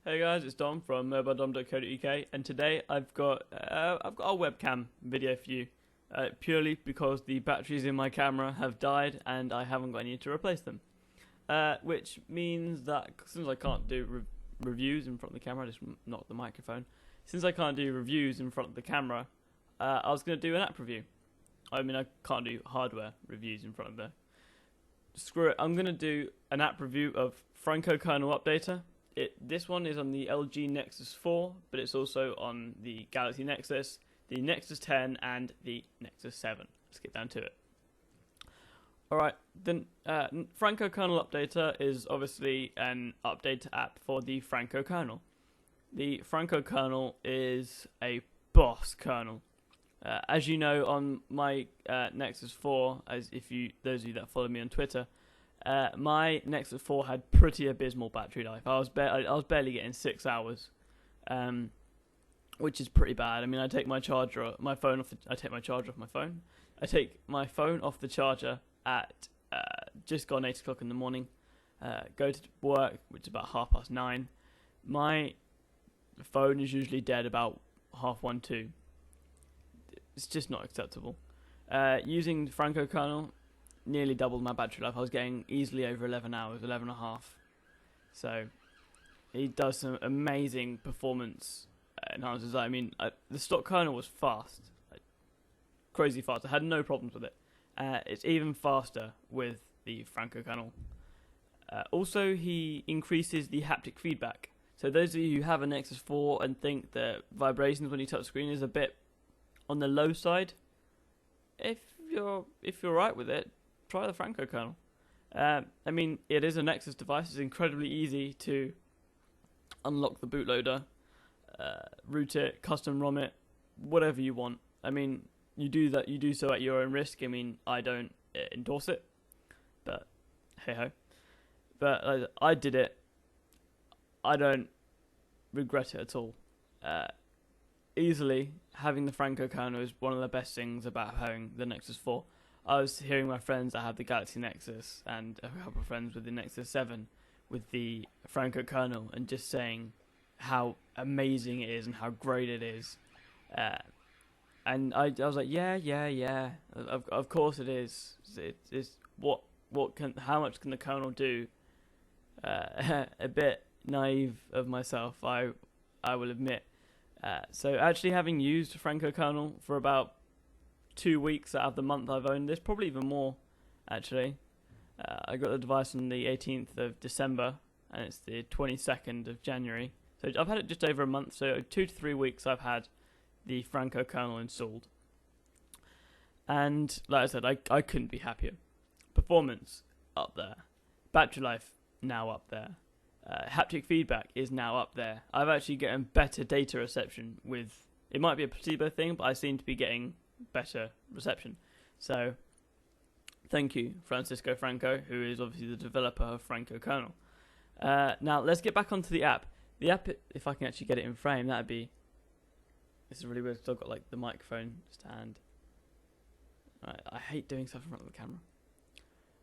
Hey guys, it's Dom from mobiledom.co.uk, and today I've got a webcam video for you, purely because the batteries in my camera have died and I haven't got any to replace them. Which means that since I can't do reviews in front of the camera, I just knocked the microphone. Since I can't do reviews in front of the camera, I was going to do an app review. I mean, I can't do hardware reviews in front of the... Screw it, I'm going to do an app review of Franco Kernel Updater. This one is on the LG Nexus 4, but it's also on the Galaxy Nexus, the Nexus 10, and the Nexus 7. Let's get down to it. Alright, then Franco Kernel Updater is obviously an update app for the Franco kernel. The Franco kernel is a boss kernel. As you know, on my Nexus 4, those of you that follow me on Twitter, my Nexus 4 had pretty abysmal battery life. I was barely getting 6 hours, which is pretty bad. I mean, I take my charger off my phone. I take my charger off my phone. I take my phone off the charger at just gone 8 o'clock in the morning. Go to work, which is about 9:30. My phone is usually dead about 1:30, 2. It's just not acceptable. Using Franco kernel nearly doubled my battery life. I was getting easily over 11 hours, 11 and a half. So he does some amazing performance enhancers. I mean, the stock kernel was fast, crazy fast. I had no problems with it. It's even faster with the Franco kernel. Also, he increases the haptic feedback. So those of you who have a Nexus 4 and think that vibrations when you touch screen is a bit on the low side, if you're right with it, try the Franco kernel. I mean, it is a Nexus device. It's incredibly easy to unlock the bootloader, root it, custom ROM it, whatever you want. I mean, you do so at your own risk. I mean, I don't endorse it, but hey ho. But I did it. I don't regret it at all. Easily, having the Franco kernel is one of the best things about having the Nexus 4. I was hearing my friends that have the Galaxy Nexus and a couple of friends with the Nexus 7 with the Franco kernel and just saying how amazing it is and how great it is. And I was like, yeah, of course it is. It's how much can the kernel do? A bit naive of myself, I will admit. So actually having used Franco kernel for about 2 weeks out of the month I've owned this, probably even more actually. I got the device on the 18th of December and it's the 22nd of January. So I've had it just over a month, so 2 to 3 weeks I've had the Franco kernel installed. And like I said, I couldn't be happier. Performance, up there. Battery life, now up there. Haptic feedback is now up there. I've actually gotten better data reception with... It might be a placebo thing, but I seem to be getting better reception. So, thank you, Francisco Franco, who is obviously the developer of Franco kernel. Now, let's get back onto the app. The app, if I can actually get it in frame, that'd be... This is really weird, because I've got like the microphone stand. Right, I hate doing stuff in front of the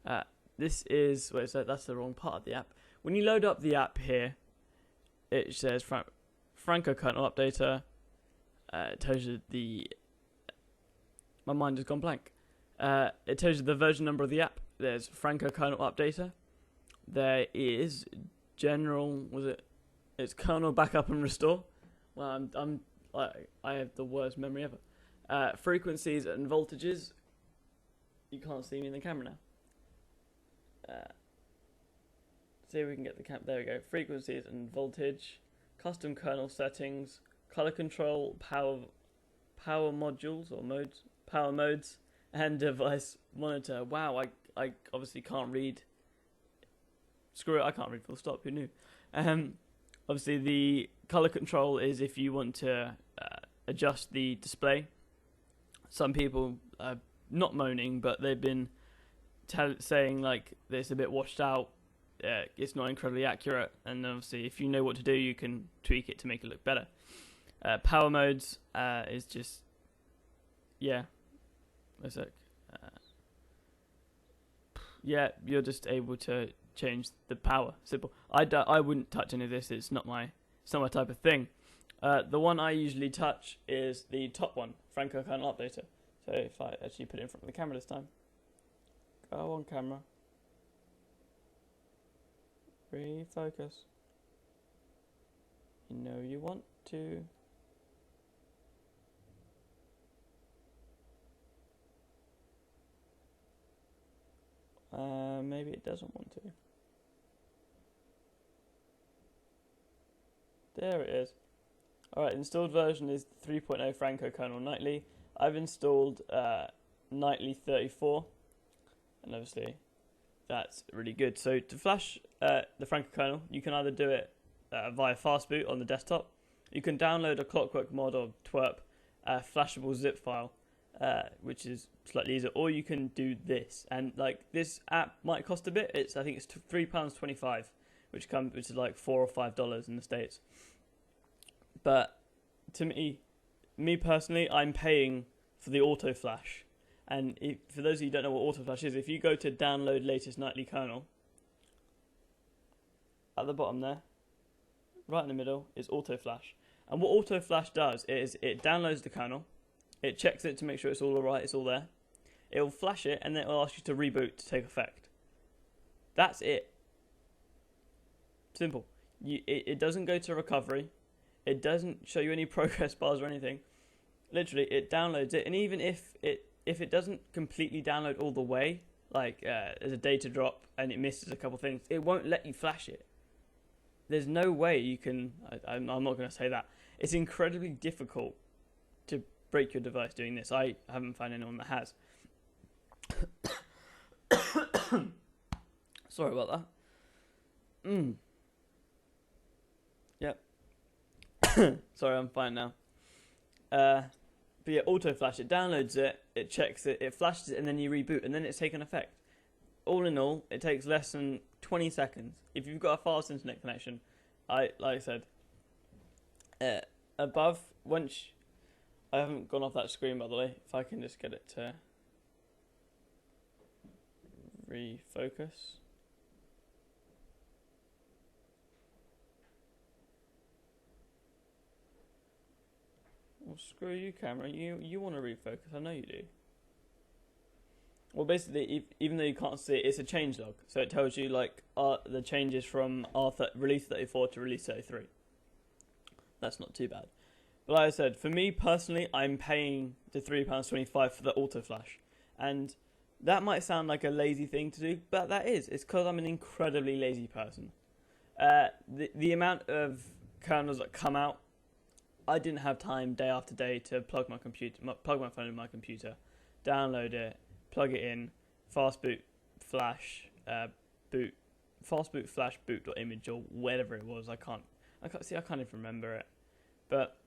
camera. This is... Wait, so that's the wrong part of the app. When you load up the app here, it says Franco Kernel Updater. It tells you the... My mind has gone blank. It tells you the version number of the app. There's Franco Kernel Updater. There is general... It's kernel backup and restore. Well, I have the worst memory ever. Frequencies and voltages. You can't see me in the camera now. See if we can get the there we go. Frequencies and voltage, custom kernel settings, color control, power modules or modes, power modes, and device monitor. Wow, I obviously can't read. Screw it, I can't read full stop. Who knew? Obviously the color control is if you want to adjust the display. Some people are not moaning, but they've been saying like it's a bit washed out. It's not incredibly accurate, and obviously if you know what to do you can tweak it to make it look better. Power modes is just a sec. You're just able to change the power. Simple. I wouldn't touch any of this. It's not my It's not my type of thing. The one I usually touch is the top one, Franco Kernel Updater. So if I actually put it in front of the camera this time. Go on camera. Refocus. You know you want to. Maybe it doesn't want to. There it is. Alright, installed version is 3.0 Franco Kernel Nightly. I've installed Nightly 34, and obviously that's really good. So to flash the Franco Kernel, you can either do it via Fastboot on the desktop. You can download a Clockwork mod or twerp flashable zip file, which is slightly easier, or you can do this. And like this app might cost a bit. I think it's £3.25, which is like $4 or $5 in the States. But to me personally, I'm paying for the auto flash. And for those of you who don't know what auto flash is, if you go to download latest nightly kernel, at the bottom there, right in the middle, is auto flash. And what auto flash does is it downloads the kernel, it checks it to make sure it's all alright, it's all there. It will flash it, and then it will ask you to reboot to take effect. That's it. Simple. It doesn't go to recovery. It doesn't show you any progress bars or anything. Literally, it downloads it, and even if it doesn't completely download all the way, like there's a data drop and it misses a couple things, it won't let you flash it. There's no way you can. I'm not going to say that. It's incredibly difficult to break your device doing this. I haven't found anyone that has. Sorry about that. Yep. Sorry, I'm fine now. But yeah, auto flash, it downloads it, it checks it, it flashes it, and then you reboot, and then it's taken effect. All in all, it takes less than 20 seconds. If you've got a fast internet connection, like I said, above, once, I haven't gone off that screen by the way, if I can just get it to refocus. Well, screw you, camera. You want to refocus. I know you do. Well, basically, even though you can't see it, it's a change log. So it tells you like the changes from release 34 to release 33. That's not too bad. But like I said, for me personally, I'm paying the £3.25 for the auto flash, and that might sound like a lazy thing to do, but that is. It's because I'm an incredibly lazy person. The amount of kernels that come out, I didn't have time day after day to plug my phone in my computer, download it, plug it in, fastboot flash boot.image or whatever it was. I can't even remember it. But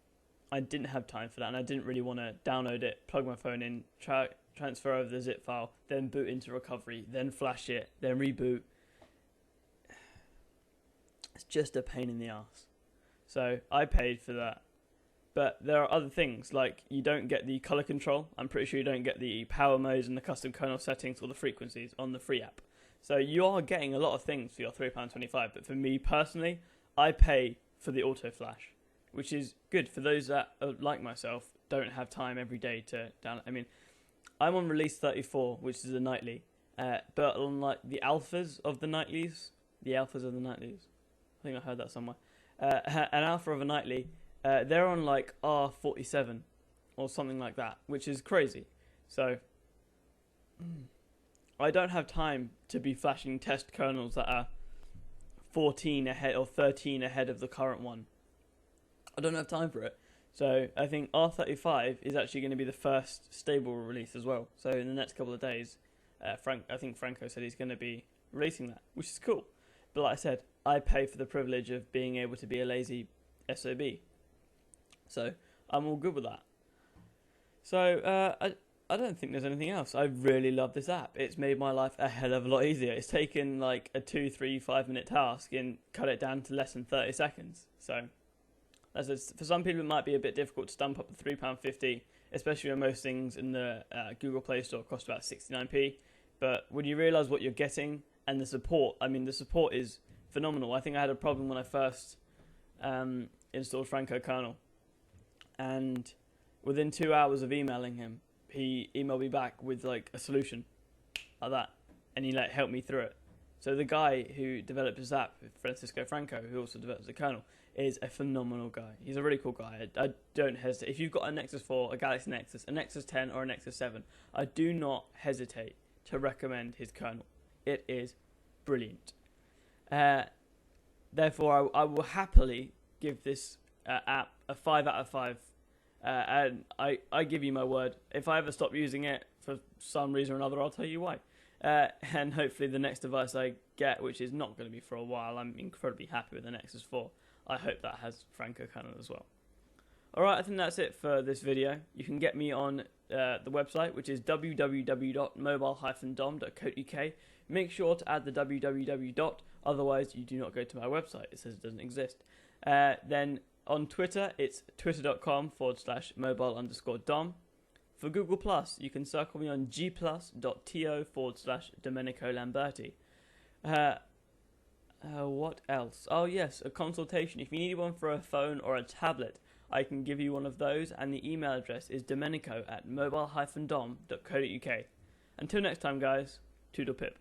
I didn't have time for that, and I didn't really want to download it, plug my phone in, transfer over the zip file, then boot into recovery, then flash it, then reboot. It's just a pain in the ass. So I paid for that. But there are other things, like you don't get the color control. I'm pretty sure you don't get the power modes and the custom kernel settings or the frequencies on the free app. So you are getting a lot of things for your £3.25. But for me personally, I pay for the auto flash, which is good for those that, like myself, don't have time every day to download. I mean, I'm on release 34, which is a nightly. But on like the alphas of the nightlies, I think I heard that somewhere. An alpha of a nightly, they're on like R47 or something like that, which is crazy. So I don't have time to be flashing test kernels that are 14 ahead or 13 ahead of the current one. I don't have time for it. So I think R35 is actually going to be the first stable release as well. So in the next couple of days, I think Franco said he's going to be releasing that, which is cool. But like I said, I pay for the privilege of being able to be a lazy SOB. So I'm all good with that. So I don't think there's anything else. I really love this app. It's made my life a hell of a lot easier. It's taken like a 2, 3, 5 minute task and cut it down to less than 30 seconds. So for some people it might be a bit difficult to stump up the £3.50, especially when most things in the Google Play Store cost about 69p. But when you realise what you're getting and the support, I mean the support is phenomenal. I think I had a problem when I first installed Franco Kernel, and within 2 hours of emailing him, he emailed me back with like a solution like that, and he like helped me through it. So the guy who developed this app, Francisco Franco, who also develops the kernel, is a phenomenal guy. He's a really cool guy. I don't hesitate. If you've got a Nexus 4, a Galaxy Nexus, a Nexus 10 or a Nexus 7, I do not hesitate to recommend his kernel. It is brilliant. Therefore, I will happily give this app a 5 out of 5. And I give you my word. If I ever stop using it for some reason or another, I'll tell you why. And hopefully the next device I get, which is not going to be for a while, I'm incredibly happy with the Nexus 4. I hope that has Franco Kernel as well. Alright, I think that's it for this video. You can get me on the website, which is www.mobile-dom.co.uk. Make sure to add the www. Otherwise you do not go to my website. It says it doesn't exist. Then on Twitter, it's twitter.com/mobile_dom. For Google+, you can circle me on gplus.to/Domenico Lamberti. What else? Oh yes, a consultation. If you need one for a phone or a tablet, I can give you one of those, and the email address is domenico@mobile-dom.co.uk. Until next time, guys, toodle pip.